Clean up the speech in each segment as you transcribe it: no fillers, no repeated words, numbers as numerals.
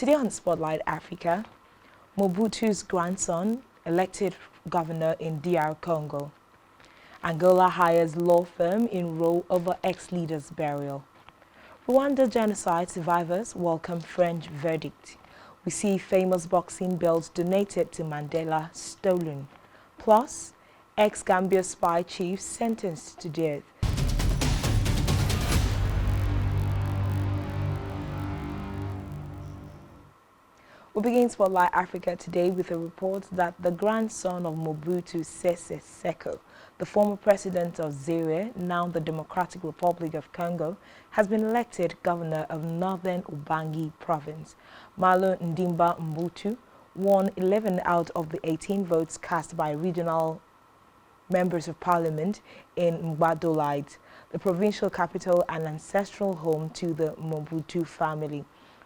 Today on Spotlight Africa, Mobutu's grandson elected governor in DR Congo. Angola hires law firm in row over ex-leader's burial. Rwanda genocide survivors welcome French verdict. We see famous boxing belts donated to Mandela stolen. Plus, ex-Gambia spy chief sentenced to death. We begin Spotlight Africa today with a report that the grandson of Mobutu Sese Seko, the former president of Zaire, now the Democratic Republic of Congo, has been elected governor of northern Ubangi province. Malo Ndimba Mbutu won 11 out of the 18 votes cast by regional members of parliament in Mbadolite, the provincial capital and ancestral home to the Mobutu family.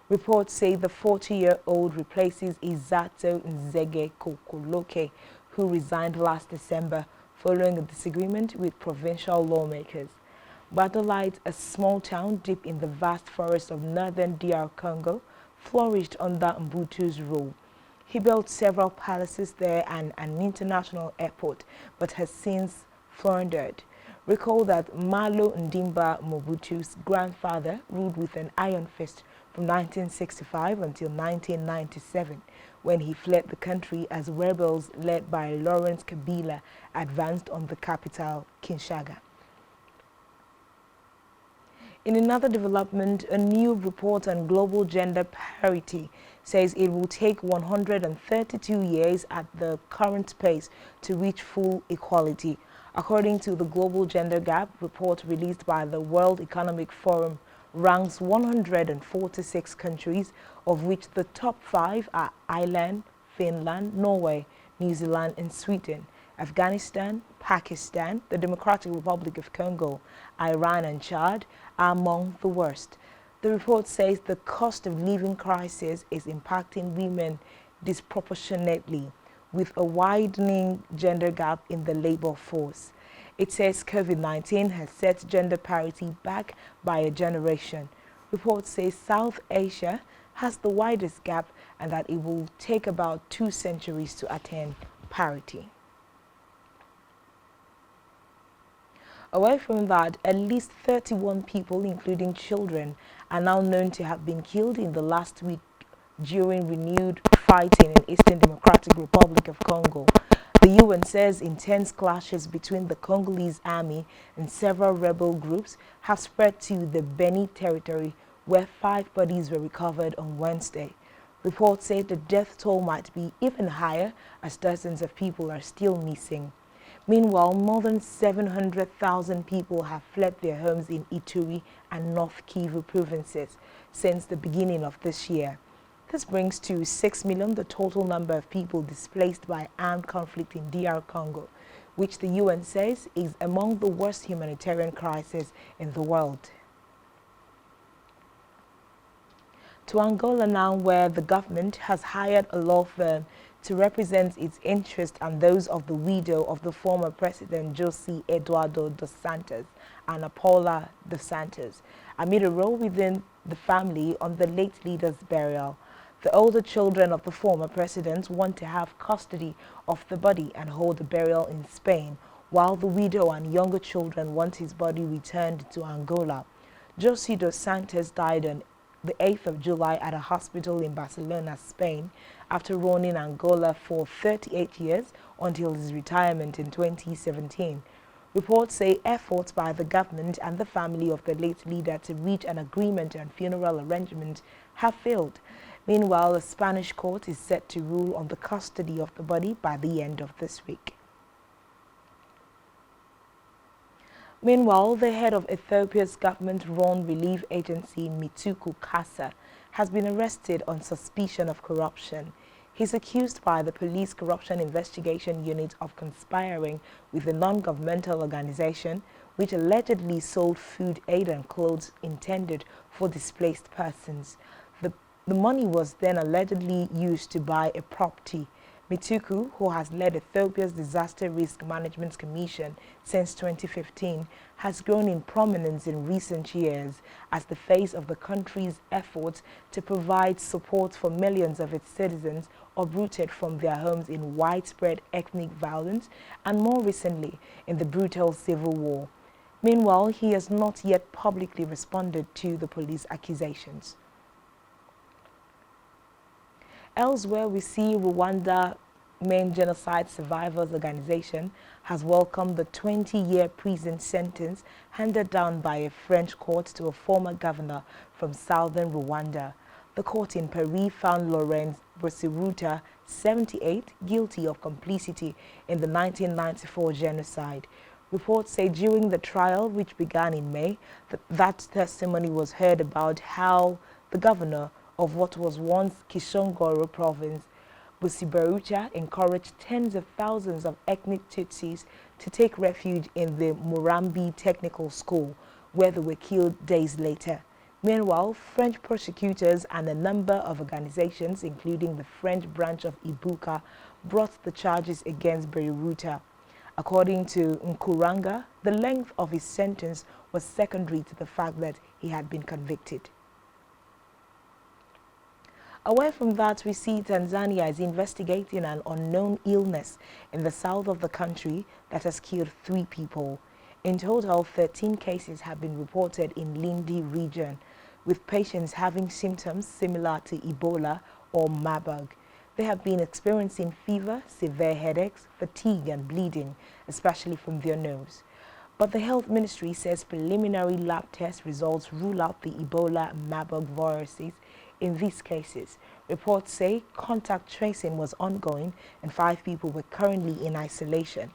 Reports say the 40-year-old replaces Izato Nzege Kokoloke, who resigned last December following a disagreement with provincial lawmakers. Badolite, a small town deep in the vast forest of northern DR Congo, flourished under Mbutu's rule. He built several palaces there and an international airport, but has since floundered. Recall that Malo Ndimba Mobutu's grandfather ruled with an iron fist from 1965 until 1997, when he fled the country as rebels led by Lawrence Kabila advanced on the capital, Kinshasa. In another development, a new report on global gender parity says it will take 132 years at the current pace to reach full equality. According to the Global Gender Gap report released by the World Economic Forum, ranks 146 countries, of which the top 5 are Ireland, Finland, Norway, New Zealand, and Sweden. Afghanistan, Pakistan, the Democratic Republic of Congo, Iran, and Chad are among the worst. The report says the cost of living crisis is impacting women disproportionately, with a widening gender gap in the labor force. It says COVID-19 has set gender parity back by a generation. Reports say South Asia has the widest gap and that it will take about 2 centuries to attain parity. Away from that, at least 31 people, including children, are now known to have been killed in the last week during renewed fighting in Eastern Democratic Republic of Congo. The UN says intense clashes between the Congolese army and several rebel groups have spread to the Beni territory, where 5 bodies were recovered on Wednesday. Reports say the death toll might be even higher as dozens of people are still missing. Meanwhile, more than 700,000 people have fled their homes in Ituri and North Kivu provinces since the beginning of this year. This brings to 6 million the total number of people displaced by armed conflict in DR Congo, which the UN says is among the worst humanitarian crises in the world. To Angola now, where the government has hired a law firm to represent its interests and those of the widow of the former president José Eduardo dos Santos and Paula dos Santos, amid a row within the family on the late leader's burial. The older children of the former president want to have custody of the body and hold the burial in Spain, while the widow and younger children want his body returned to Angola. José dos Santos died on the 8th of July at a hospital in Barcelona, Spain, after running Angola for 38 years until his retirement in 2017. Reports say efforts by the government and the family of the late leader to reach an agreement on funeral arrangement have failed. Meanwhile, a Spanish court is set to rule on the custody of the body by the end of this week. Meanwhile, the head of Ethiopia's government-run relief agency, Mituku Kasa, has been arrested on suspicion of corruption. He's accused by the Police Corruption Investigation Unit of conspiring with a non-governmental organization which allegedly sold food aid and clothes intended for displaced persons. The money was then allegedly used to buy a property. Mituku, who has led Ethiopia's Disaster Risk Management Commission since 2015, has grown in prominence in recent years as the face of the country's efforts to provide support for millions of its citizens uprooted from their homes in widespread ethnic violence and more recently in the brutal civil war. Meanwhile, he has not yet publicly responded to the police accusations. Elsewhere, we see Rwanda main genocide survivors organization has welcomed the 20-year prison sentence handed down by a French court to a former governor from southern Rwanda. The court in Paris found Laurent Bosiruta, 78, guilty of complicity in the 1994 genocide. Reports say during the trial, which began in May, that testimony was heard about how the governor of what was once Kishongoro province, Busibarucha, encouraged tens of thousands of ethnic Tutsis to take refuge in the Murambi Technical School, where they were killed days later. Meanwhile, French prosecutors and a number of organizations, including the French branch of Ibuka, brought the charges against Beruta. According to Nkuranga, the length of his sentence was secondary to the fact that he had been convicted. Away from that, we see Tanzania is investigating an unknown illness in the south of the country that has killed 3 people. In total, 13 cases have been reported in Lindi region, with patients having symptoms similar to Ebola or Marburg. They have been experiencing fever, severe headaches, fatigue and bleeding, especially from their nose. But the Health Ministry says preliminary lab test results rule out the Ebola and Marburg viruses in these cases. Reports say contact tracing was ongoing and 5 people were currently in isolation.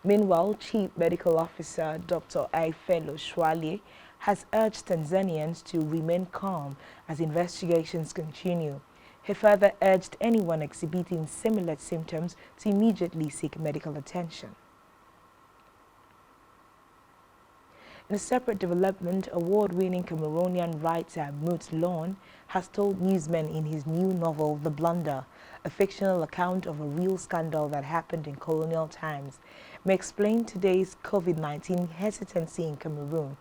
Meanwhile, Chief Medical Officer Dr. Aifelo Shwale has urged Tanzanians to remain calm as investigations continue. He further urged anyone exhibiting similar symptoms to immediately seek medical attention. In a separate development, award-winning Cameroonian writer Moot Lon has told newsmen in his new novel, The Blunder, a fictional account of a real scandal that happened in colonial times, may explain today's COVID-19 hesitancy in Cameroon.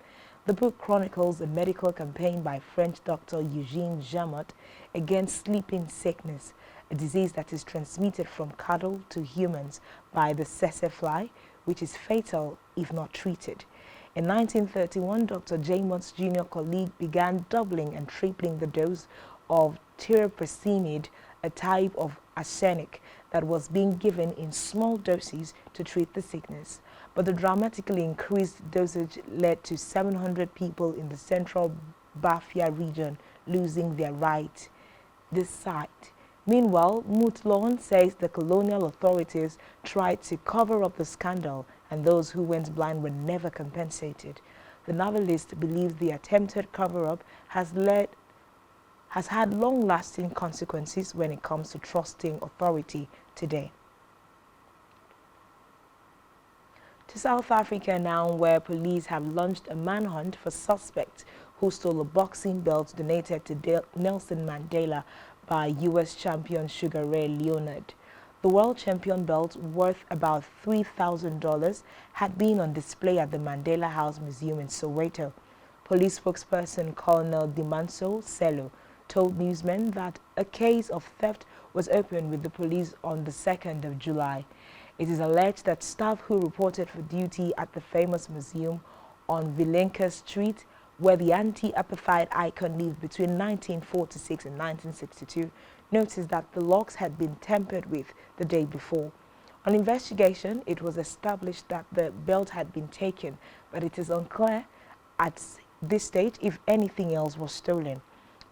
The book chronicles a medical campaign by French doctor Eugene Jamot against sleeping sickness, a disease that is transmitted from cattle to humans by the tsetse fly, which is fatal if not treated. In 1931, Dr. Jamot's junior colleague began doubling and tripling the dose of tiraprosinide, a type of arsenic that was being given in small doses to treat the sickness. But the dramatically increased dosage led to 700 people in the central Bafia region losing their right this sight. Meanwhile, Mutlon says the colonial authorities tried to cover up the scandal and those who went blind were never compensated. The novelist believes the attempted cover-up has had long-lasting consequences when it comes to trusting authority today. To South Africa now, where police have launched a manhunt for suspects who stole a boxing belt donated to Nelson Mandela by U.S. champion Sugar Ray Leonard. The world champion belt, worth about $3,000, had been on display at the Mandela House Museum in Soweto. Police spokesperson Colonel Dimanso Selo told newsmen that a case of theft was opened with the police on the 2nd of July. It is alleged that staff who reported for duty at the famous museum on Vilenka Street, where the anti-apartheid icon lived between 1946 and 1962, noticed that the locks had been tampered with the day before. On investigation, it was established that the belt had been taken, but it is unclear at this stage if anything else was stolen.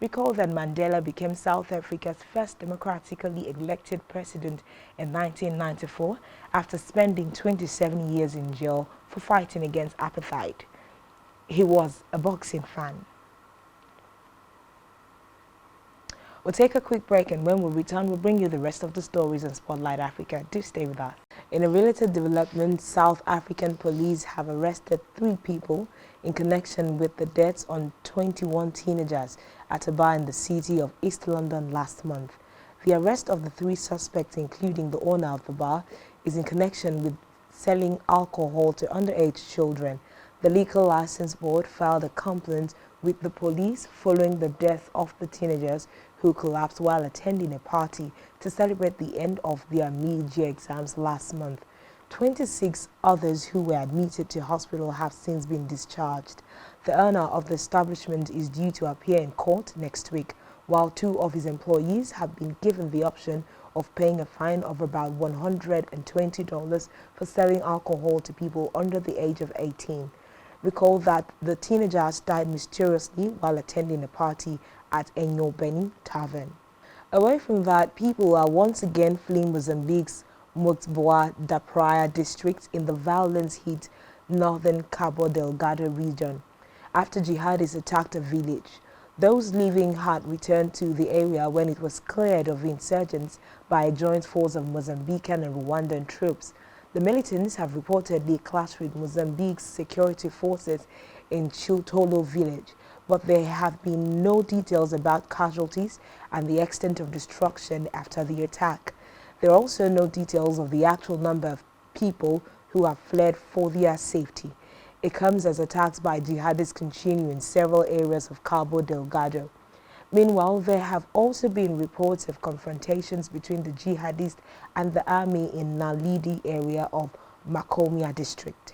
Recall that Mandela became South Africa's first democratically elected president in 1994 after spending 27 years in jail for fighting against apartheid. He was a boxing fan. We'll take a quick break, and when we return, we'll bring you the rest of the stories on Spotlight Africa. Do stay with us. In a related development, South African police have arrested 3 people in connection with the deaths on 21 teenagers at a bar in the city of East London last month. The arrest of the three suspects, including the owner of the bar, is in connection with selling alcohol to underage children. The Liquor License Board filed a complaint with the police following the death of the teenagers who collapsed while attending a party to celebrate the end of their mid-year exams last month. 26 others who were admitted to hospital have since been discharged. The owner of the establishment is due to appear in court next week, while two of his employees have been given the option of paying a fine of about $120 for selling alcohol to people under the age of 18. Recall that the teenagers died mysteriously while attending a party at Enyobeni Tervan. Away from that, people are once again fleeing Mozambique's Motboa da Praia district in the violence-hit northern Cabo Delgado region after jihadists attacked a village. Those leaving had returned to the area when it was cleared of insurgents by a joint force of Mozambican and Rwandan troops. The militants have reportedly clashed with Mozambique's security forces in Chutolo village, but there have been no details about casualties and the extent of destruction after the attack. There are also no details of the actual number of people who have fled for their safety. It comes as attacks by jihadists continue in several areas of Cabo Delgado. Meanwhile, there have also been reports of confrontations between the jihadists and the army in Naledi area of Makomia district.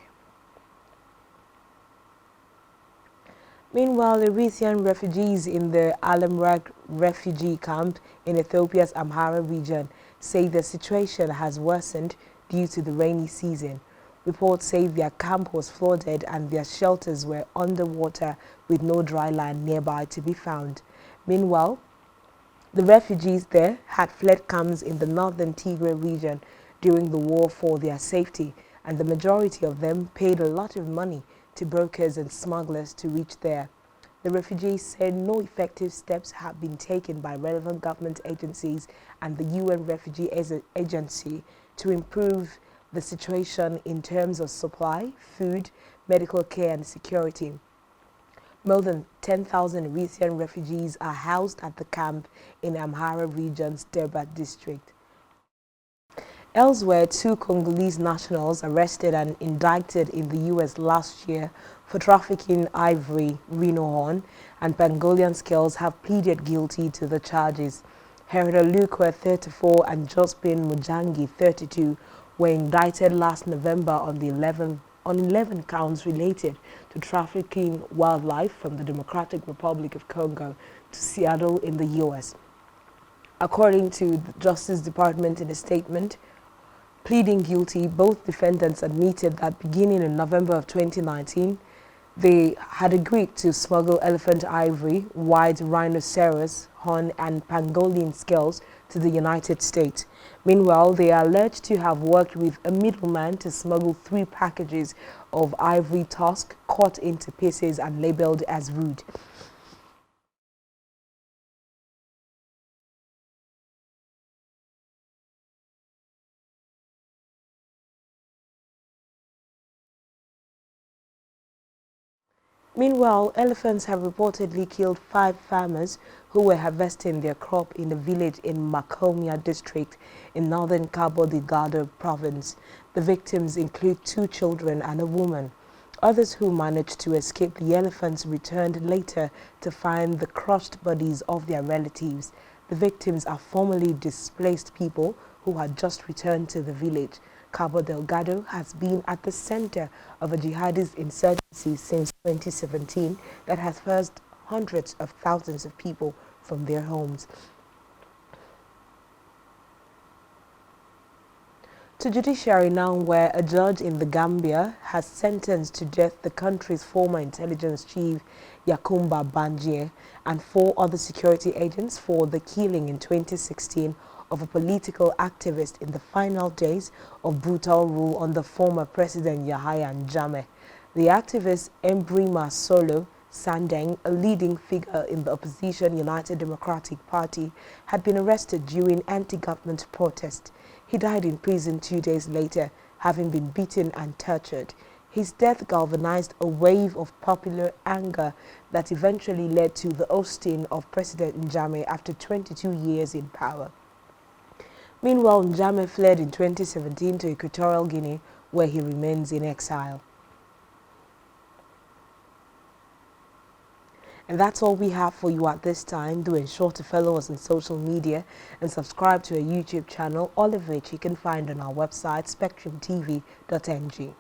Meanwhile, Eritrean refugees in the Alamrag refugee camp in Ethiopia's Amhara region say the situation has worsened due to the rainy season. Reports say their camp was flooded and their shelters were underwater with no dry land nearby to be found. Meanwhile, the refugees there had fled camps in the northern Tigray region during the war for their safety, and the majority of them paid a lot of money to brokers and smugglers to reach there. The refugees said no effective steps have been taken by relevant government agencies and the UN Refugee Agency to improve the situation in terms of supply, food, medical care and security. More than 10,000 Eritrean refugees are housed at the camp in Amhara region's Derbat district. Elsewhere, two Congolese nationals arrested and indicted in the U.S. last year for trafficking ivory, rhino horn, and Pangolian scales have pleaded guilty to the charges. Herida Lukwe, 34, and Jospin Mujangi, 32, were indicted last November on 11 counts related to trafficking wildlife from the Democratic Republic of Congo to Seattle in the U.S. According to the Justice Department in a statement, pleading guilty, both defendants admitted that beginning in November of 2019, they had agreed to smuggle elephant ivory, white rhinoceros horn and pangolin scales to the United States. Meanwhile, they are alleged to have worked with a middleman to smuggle 3 packages of ivory tusk cut into pieces and labeled as wood. Meanwhile, elephants have reportedly killed 5 farmers who were harvesting their crop in a village in Makomia district in northern Cabo Delgado province. The victims include 2 children and a woman. Others who managed to escape the elephants returned later to find the crushed bodies of their relatives. The victims are formerly displaced people who had just returned to the village. Cabo Delgado has been at the center of a jihadist insurgency since 2017 that has forced hundreds of thousands of people from their homes. To judiciary now, where a judge in the Gambia has sentenced to death the country's former intelligence chief Yakumba Banjie and 4 other security agents for the killing in 2016 of a political activist in the final days of brutal rule under former President Yahya Jammeh. The activist Mbrima Solo Sandeng, a leading figure in the opposition United Democratic Party, had been arrested during anti-government protests. He died in prison 2 days later, having been beaten and tortured. His death galvanized a wave of popular anger that eventually led to the ousting of President Jammeh after 22 years in power. Meanwhile, Njame fled in 2017 to Equatorial Guinea, where he remains in exile. And that's all we have for you at this time. Do ensure to follow us on social media and subscribe to our YouTube channel, all of which you can find on our website, SpectrumTv.ng.